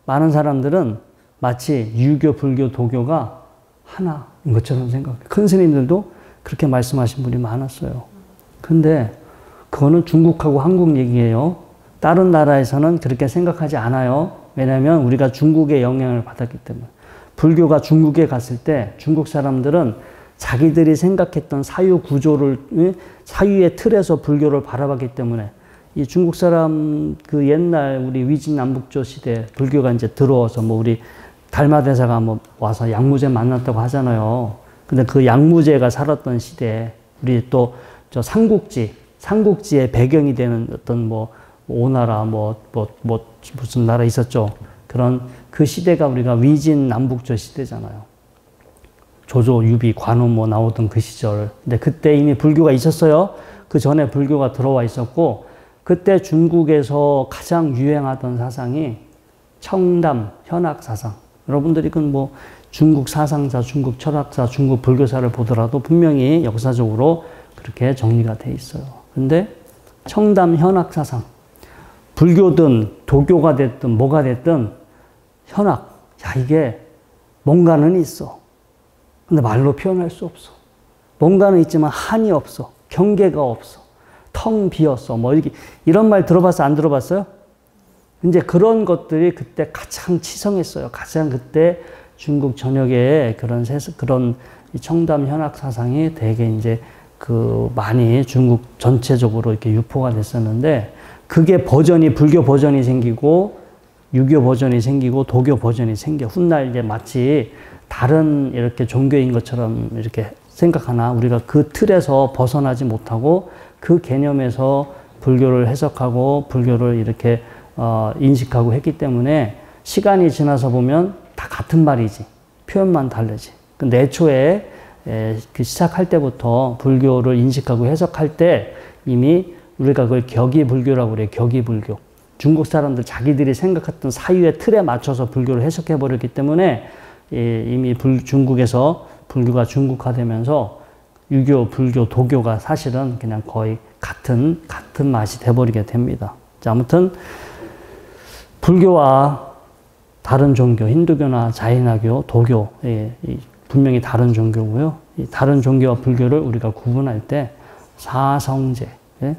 많은 사람들은 마치 유교, 불교, 도교가 하나인 것처럼 생각해요. 큰 스님들도 그렇게 말씀하신 분이 많았어요. 근데 그거는 중국하고 한국 얘기예요. 다른 나라에서는 그렇게 생각하지 않아요. 왜냐하면 우리가 중국의 영향을 받았기 때문에. 불교가 중국에 갔을 때 중국 사람들은 자기들이 생각했던 사유 구조를, 사유의 틀에서 불교를 바라봤기 때문에 이 중국 사람 그 옛날 우리 위진남북조 시대 불교가 이제 들어와서 뭐 우리 달마대사가 뭐 와서 양무제 만났다고 하잖아요. 근데 그 양무제가 살았던 시대에 우리 또 저 삼국지의 배경이 되는 어떤 뭐 오나라 무슨 나라 있었죠. 그런 그 시대가 우리가 위진남북조 시대잖아요. 조조, 유비, 관우 뭐 나오던 그 시절. 근데 그때 이미 불교가 있었어요. 그 전에 불교가 들어와 있었고, 그때 중국에서 가장 유행하던 사상이 청담, 현학 사상. 여러분들이 그 뭐 중국 사상자, 중국 철학자, 중국 불교사를 보더라도 분명히 역사적으로 그렇게 정리가 돼 있어요. 근데 청담, 현학 사상. 불교든 도교가 됐든 뭐가 됐든 현학. 야, 이게 뭔가는 있어. 근데 말로 표현할 수 없어. 뭔가는 있지만 한이 없어. 경계가 없어. 텅 비었어. 뭐 이런 말 들어봤어? 안 들어봤어요? 이제 그런 것들이 그때 가장 치성했어요. 가장 그때 중국 전역에 그런 청담 현학 사상이 되게 이제 많이 중국 전체적으로 이렇게 유포가 됐었는데, 그게 버전이, 불교 버전이 생기고, 유교 버전이 생기고, 도교 버전이 생겨. 훗날 이제 마치 다른 이렇게 종교인 것처럼 이렇게 생각하나, 우리가 그 틀에서 벗어나지 못하고 그 개념에서 불교를 해석하고 불교를 이렇게 인식하고 했기 때문에 시간이 지나서 보면 다 같은 말이지. 표현만 다르지. 근데 애초에 그 시작할 때부터 불교를 인식하고 해석할 때 이미 우리가 그걸 격이불교라고 그래요. 격이불교. 중국 사람들 자기들이 생각했던 사유의 틀에 맞춰서 불교를 해석해 버렸기 때문에 이미 중국에서 불교가 중국화되면서 유교, 불교, 도교가 사실은 그냥 거의 같은 맛이 돼버리게 됩니다. 자, 아무튼 불교와 다른 종교, 힌두교나 자이나교, 도교, 분명히 다른 종교고요. 이 다른 종교와 불교를 우리가 구분할 때 사성제,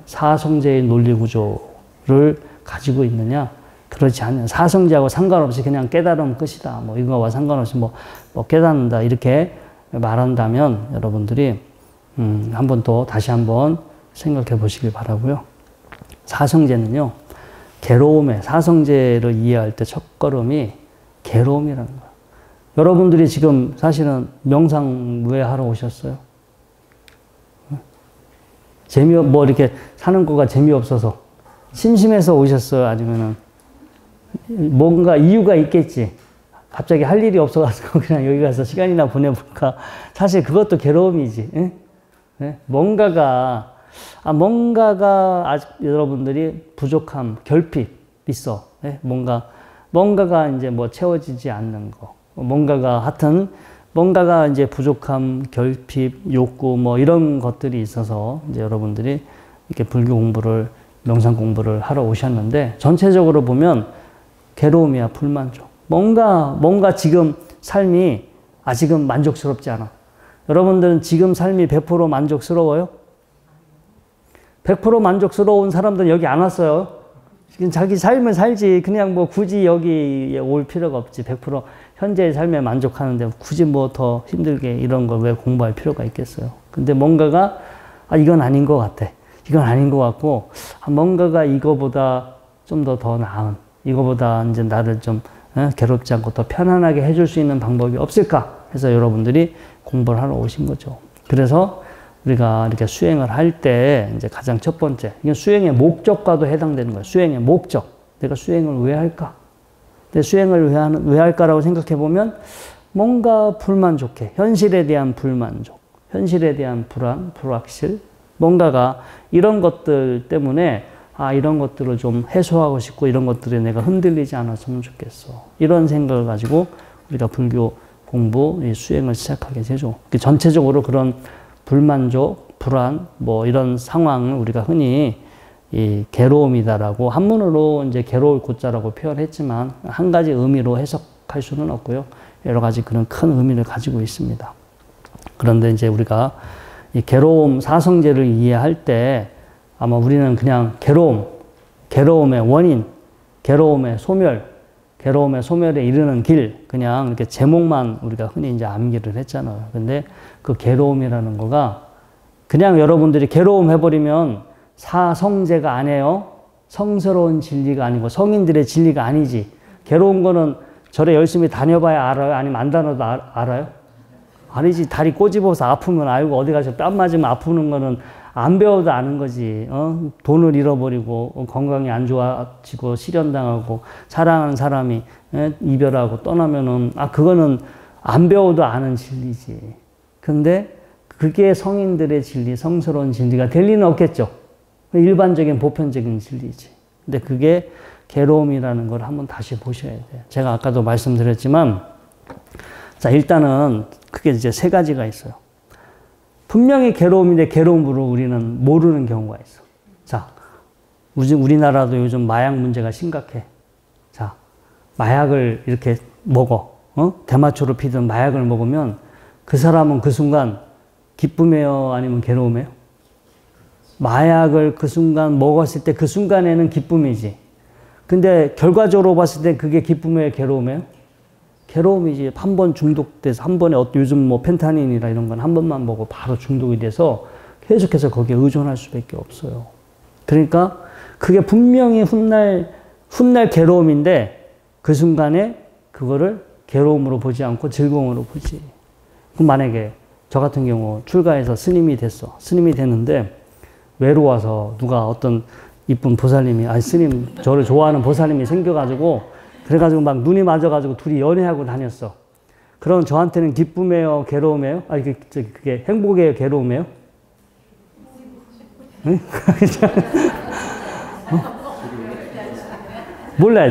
사성제의 논리 구조를 가지고 있느냐? 그렇지 않냐. 사성제하고 상관없이 그냥 깨달으면 끝이다. 뭐 이거와 상관없이 뭐 깨닫는다. 이렇게 말한다면 여러분들이 한번 또 다시 한번 생각해 보시길 바라고요. 사성제는요, 괴로움에, 사성제를 이해할 때 첫걸음이 괴로움이라는 거예요. 여러분들이 지금 사실은 명상 왜 하러 오셨어요? 뭐 이렇게 사는 거가 재미없어서, 심심해서 오셨어요? 아니면은 뭔가 이유가 있겠지. 갑자기 할 일이 없어가지고 그냥 여기 가서 시간이나 보내볼까. 사실 그것도 괴로움이지. 뭔가가 아직 여러분들이 부족함, 결핍 있어. 뭔가가 이제 뭐 채워지지 않는 거. 뭔가가 이제 부족함, 결핍, 욕구 뭐 이런 것들이 있어서 이제 여러분들이 이렇게 불교 공부를, 명상 공부를 하러 오셨는데, 전체적으로 보면 괴로움이야, 불만족. 뭔가 지금 삶이 아직은 만족스럽지 않아. 여러분들은 지금 삶이 100% 만족스러워요? 100% 만족스러운 사람들은 여기 안 왔어요. 자기 삶을 살지. 그냥 뭐 굳이 여기 올 필요가 없지. 100% 현재의 삶에 만족하는데 굳이 뭐 더 힘들게 이런 걸 왜 공부할 필요가 있겠어요. 근데 뭔가가 이건 아닌 것 같아. 이건 아닌 것 같고, 뭔가가 이거보다 좀 더 나은, 이거보다 이제 나를 좀 괴롭지 않고 더 편안하게 해줄 수 있는 방법이 없을까 해서 여러분들이 공부를 하러 오신 거죠. 그래서 우리가 이렇게 수행을 할 때 이제 가장 첫 번째, 이게 수행의 목적과도 해당되는 거예요. 수행의 목적. 내가 수행을 왜 할까? 근데 수행을 왜 할까라고 생각해 보면 뭔가 불만족해. 현실에 대한 불만족, 현실에 대한 불안, 불확실, 뭔가가 이런 것들 때문에 이런 것들을 좀 해소하고 싶고, 이런 것들에 내가 흔들리지 않았으면 좋겠어. 이런 생각을 가지고 우리가 불교 공부, 수행을 시작하게 되죠. 전체적으로 그런 불만족, 불안, 뭐 이런 상황을 우리가 흔히 이 괴로움이다라고 한문으로 이제 괴로울 고자라고 표현했지만, 한 가지 의미로 해석할 수는 없고요. 여러 가지 그런 큰 의미를 가지고 있습니다. 그런데 이제 우리가 이 괴로움, 사성제를 이해할 때 아마 우리는 그냥 괴로움의 원인, 괴로움의 소멸, 괴로움의 소멸에 이르는 길, 그냥 이렇게 제목만 우리가 흔히 이제 암기를 했잖아요. 근데 그 괴로움이라는 거가 그냥 여러분들이 괴로움 해버리면 사성제가 아니에요. 성스러운 진리가 아니고 성인들의 진리가 아니지. 괴로운 거는 절에 열심히 다녀봐야 알아요? 아니면 안 다녀도 알아요? 아니지. 다리 꼬집어서 아프면 알고 어디 가서 뺨 맞으면 아프는 거는 안 배워도 아는 거지. 돈을 잃어버리고 건강이 안 좋아지고 실연당하고 사랑하는 사람이 이별하고 떠나면은 그거는 안 배워도 아는 진리지. 근데 그게 성인들의 진리, 성스러운 진리가 될 리는 없겠죠. 일반적인 보편적인 진리지. 근데 그게 괴로움이라는 걸 한번 다시 보셔야 돼요. 제가 아까도 말씀드렸지만, 자, 일단은 그게 이제 세 가지가 있어요. 분명히 괴로움인데 괴로움으로 우리는 모르는 경우가 있어. 자, 우리나라도 요즘 마약 문제가 심각해. 자, 마약을 이렇게 먹어. 대마초를 피든 마약을 먹으면 그 사람은 그 순간 기쁨이에요? 아니면 괴로움이에요? 마약을 그 순간 먹었을 때 그 순간에는 기쁨이지. 근데 결과적으로 봤을 때 그게 기쁨이에요? 괴로움이에요? 괴로움이지. 한 번 중독돼서 한 번에 요즘 뭐 펜타닌이나 이런 건 한 번만 먹고 바로 중독이 돼서 계속해서 거기에 의존할 수밖에 없어요. 그러니까 그게 분명히 훗날 괴로움인데 그 순간에 그거를 괴로움으로 보지 않고 즐거움으로 보지. 그럼 만약에 저 같은 경우 출가해서 스님이 됐어. 스님이 됐는데 외로워서 누가 어떤 이쁜 보살님이 스님 저를 좋아하는 보살님이 생겨가지고 그래가지고 막 눈이 맞아가지고 둘이 연애하고 다녔어. 그럼 저한테는 기쁨이에요? 괴로움이에요? 그게 행복이에요? 괴로움이에요? 응? 몰라.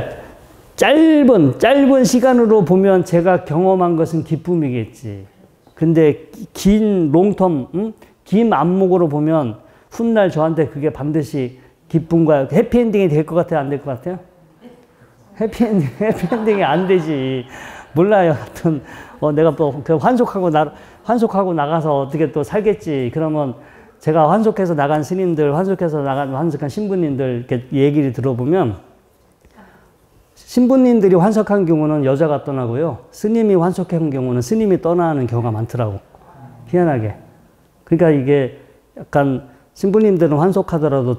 짧은 시간으로 보면 제가 경험한 것은 기쁨이겠지. 근데 긴 롱텀, 긴 안목으로 보면 훗날 저한테 그게 반드시 기쁨과 해피엔딩이 될 것 같아요? 안 될 것 같아요? 해피엔딩이 안 되지. 몰라요. 하여튼, 내가 또 환속하고 나가서 어떻게 또 살겠지. 그러면 제가 환속해서 나간 스님들, 환속한 신부님들 이렇게 얘기를 들어보면 신부님들이 환속한 경우는 여자가 떠나고요. 스님이 환속한 경우는 스님이 떠나는 경우가 많더라고. 희한하게. 그러니까 이게 약간 신부님들은 환속하더라도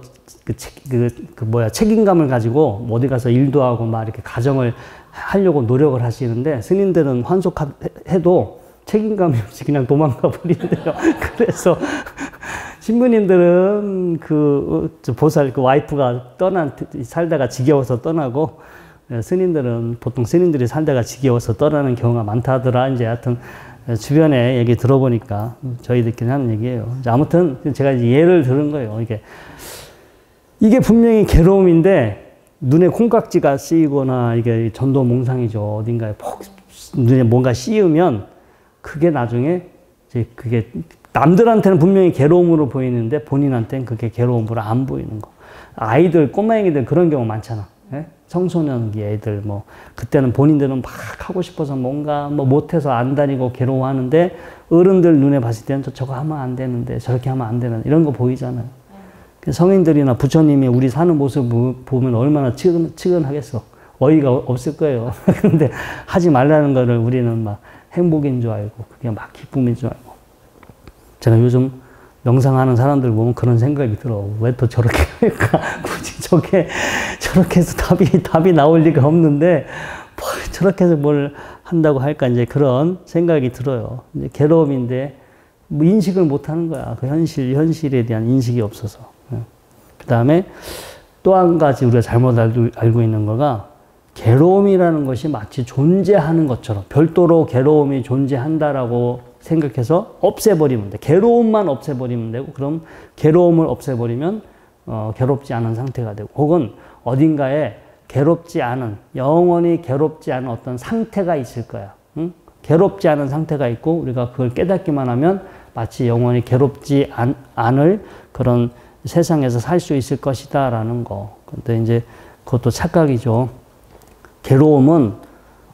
책임감을 가지고 어디 가서 일도 하고 막 이렇게 가정을 하려고 노력을 하시는데 스님들은 환속해도 책임감이 없이 그냥 도망가 버린대요. 그래서 신부님들은 보살, 와이프가 살다가 지겨워서 떠나고 보통 스님들이 살다가 지겨워서 떠나는 경우가 많다 하더라. 이제 하여튼 주변에 얘기 들어보니까 저희들끼리 하는 얘기예요. 아무튼 제가 이제 예를 들은 거예요. 이게 분명히 괴로움인데 눈에 콩깍지가 씌이거나 이게 전도몽상이죠. 어딘가에 눈에 뭔가 씌우면 그게 나중에 이제 그게 남들한테는 분명히 괴로움으로 보이는데 본인한테는 그게 괴로움으로 안 보이는 거. 아이들, 꼬마애기들 그런 경우 많잖아. 예? 청소년기 애들 그때는 본인들은 막 하고 싶어서 뭔가 못해서 안 다니고 괴로워하는데 어른들 눈에 봤을 때는 저거 하면 안 되는데 저렇게 하면 안 되는데 이런 거 보이잖아요. 성인들이나 부처님이 우리 사는 모습 보면 얼마나 측은하겠어. 어이가 없을 거예요. 근데 하지 말라는 거를 우리는 막 행복인 줄 알고 그게 막 기쁨인 줄 알고. 제가 요즘 명상하는 사람들 보면 그런 생각이 들어. 왜 또 저렇게 할까? 굳이 저렇게 해서 답이 나올 리가 없는데, 저렇게 해서 뭘 한다고 할까? 이제 그런 생각이 들어요. 이제 괴로움인데, 인식을 못 하는 거야. 그 현실에 대한 인식이 없어서. 그 다음에 또 한 가지 우리가 잘못 알고 있는 거가, 괴로움이라는 것이 마치 존재하는 것처럼, 별도로 괴로움이 존재한다라고 생각해서 없애버리면 돼. 괴로움만 없애버리면 되고, 그럼 괴로움을 없애버리면 괴롭지 않은 상태가 되고, 혹은 어딘가에 괴롭지 않은, 영원히 괴롭지 않은 어떤 상태가 있을 거야. 응? 괴롭지 않은 상태가 있고 우리가 그걸 깨닫기만 하면 마치 영원히 괴롭지 않을 그런 세상에서 살 수 있을 것이다 라는 거. 근데 이제 그것도 착각이죠. 괴로움은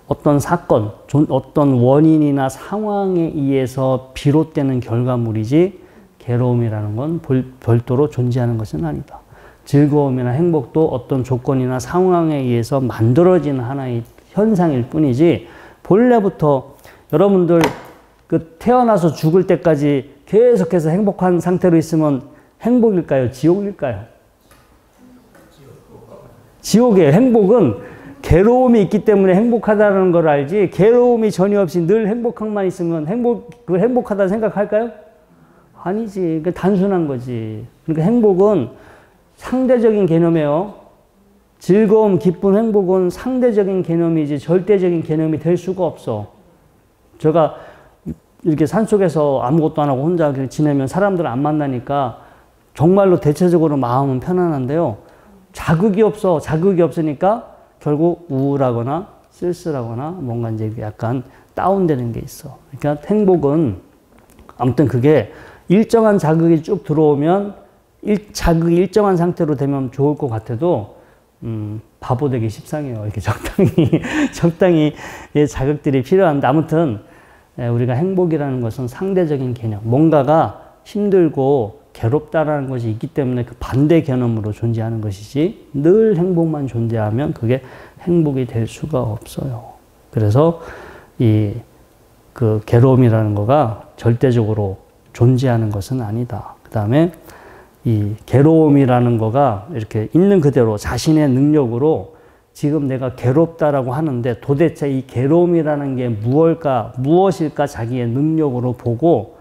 어떤 사건, 어떤 원인이나 상황에 의해서 비롯되는 결과물이지 괴로움이라는 건 별도로 존재하는 것은 아니다. 즐거움이나 행복도 어떤 조건이나 상황에 의해서 만들어지는 하나의 현상일 뿐이지 본래부터 여러분들 그 태어나서 죽을 때까지 계속해서 행복한 상태로 있으면 행복일까요? 지옥일까요? 지옥이에요. 행복은 괴로움이 있기 때문에 행복하다는 걸 알지 괴로움이 전혀 없이 늘 행복함만 있으면 그걸 행복하다 생각할까요? 아니지. 그 단순한 거지. 그러니까 행복은 상대적인 개념이에요. 즐거움, 기쁨, 행복은 상대적인 개념이지 절대적인 개념이 될 수가 없어. 제가 이렇게 산속에서 아무것도 안 하고 혼자 지내면 사람들 안 만나니까 정말로 대체적으로 마음은 편안한데요. 자극이 없어. 자극이 없으니까 결국 우울하거나 쓸쓸하거나 뭔가 이제 약간 다운되는 게 있어. 그러니까 행복은 아무튼 그게 일정한 자극이 쭉 들어오면 자극이 일정한 상태로 되면 좋을 것 같아도 바보 되기 십상이에요. 이렇게 적당히 자극들이 필요한데 아무튼 우리가 행복이라는 것은 상대적인 개념. 뭔가가 힘들고 괴롭다라는 것이 있기 때문에 그 반대 개념으로 존재하는 것이지 늘 행복만 존재하면 그게 행복이 될 수가 없어요. 그래서 그 괴로움이라는 거가 절대적으로 존재하는 것은 아니다. 그 다음에 이 괴로움이라는 거가 이렇게 있는 그대로 자신의 능력으로 지금 내가 괴롭다라고 하는데 도대체 이 괴로움이라는 게 무엇일까 자기의 능력으로 보고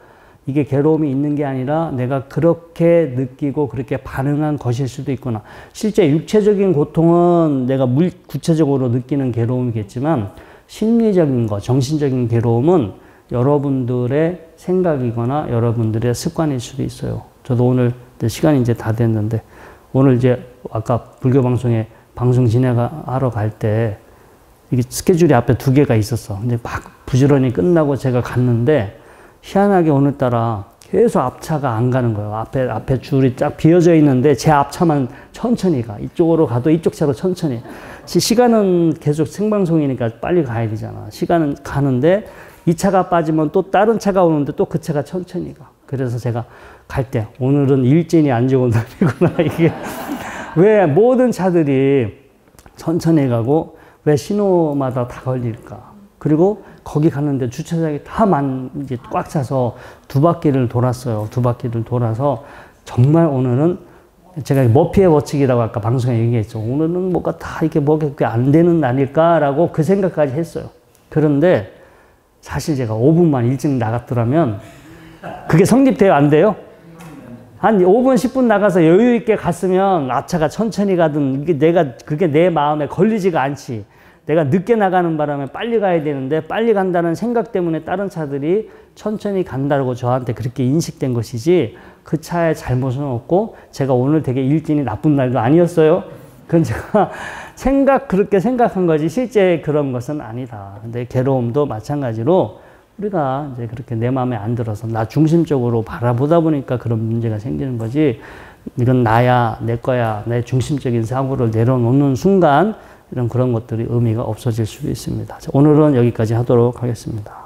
이게 괴로움이 있는 게 아니라 내가 그렇게 느끼고 그렇게 반응한 것일 수도 있구나. 실제 육체적인 고통은 내가 구체적으로 느끼는 괴로움이겠지만 심리적인 거, 정신적인 괴로움은 여러분들의 생각이거나 여러분들의 습관일 수도 있어요. 저도 오늘 시간이 이제 다 됐는데 오늘 이제 아까 불교 방송에 방송 진행하러 갈 때 이게 스케줄이 앞에 2개가 있었어. 근데 막 부지런히 끝나고 제가 갔는데 희한하게 오늘따라 계속 앞차가 안 가는 거예요. 앞에 줄이 쫙 비어져 있는데 제 앞차만 천천히 가. 이쪽으로 가도 이쪽 차로 천천히. 시간은 계속 생방송이니까 빨리 가야 되잖아. 시간은 가는데 이 차가 빠지면 또 다른 차가 오는데 또 그 차가 천천히 가. 그래서 제가 갈 때 오늘은 일진이 안 좋은 날이구나. 이게 왜 모든 차들이 천천히 가고 왜 신호마다 다 걸릴까? 그리고 거기 갔는데 주차장이 이제 꽉 차서 2바퀴를 돌았어요. 2바퀴를 돌아서 정말 오늘은 제가 머피의 법칙이라고 아까 방송에 얘기했죠. 오늘은 뭐가 다 이렇게 뭐가 안 되는 날일까라고 그 생각까지 했어요. 그런데 사실 제가 5분만 일찍 나갔더라면 그게 성립돼요? 안 돼요? 한 5분, 10분 나가서 여유 있게 갔으면 앞차가 천천히 가든 그게 내 마음에 걸리지가 않지. 내가 늦게 나가는 바람에 빨리 가야 되는데 빨리 간다는 생각 때문에 다른 차들이 천천히 간다고 저한테 그렇게 인식된 것이지 그 차에 잘못은 없고 제가 오늘 되게 일진이 나쁜 날도 아니었어요. 그건 제가 그렇게 생각한 거지 실제 그런 것은 아니다. 근데 괴로움도 마찬가지로 우리가 이제 그렇게 내 마음에 안 들어서 나 중심적으로 바라보다 보니까 그런 문제가 생기는 거지 이건 나야, 내 거야, 내 중심적인 사고를 내려놓는 순간 그런 것들이 의미가 없어질 수도 있습니다. 오늘은 여기까지 하도록 하겠습니다.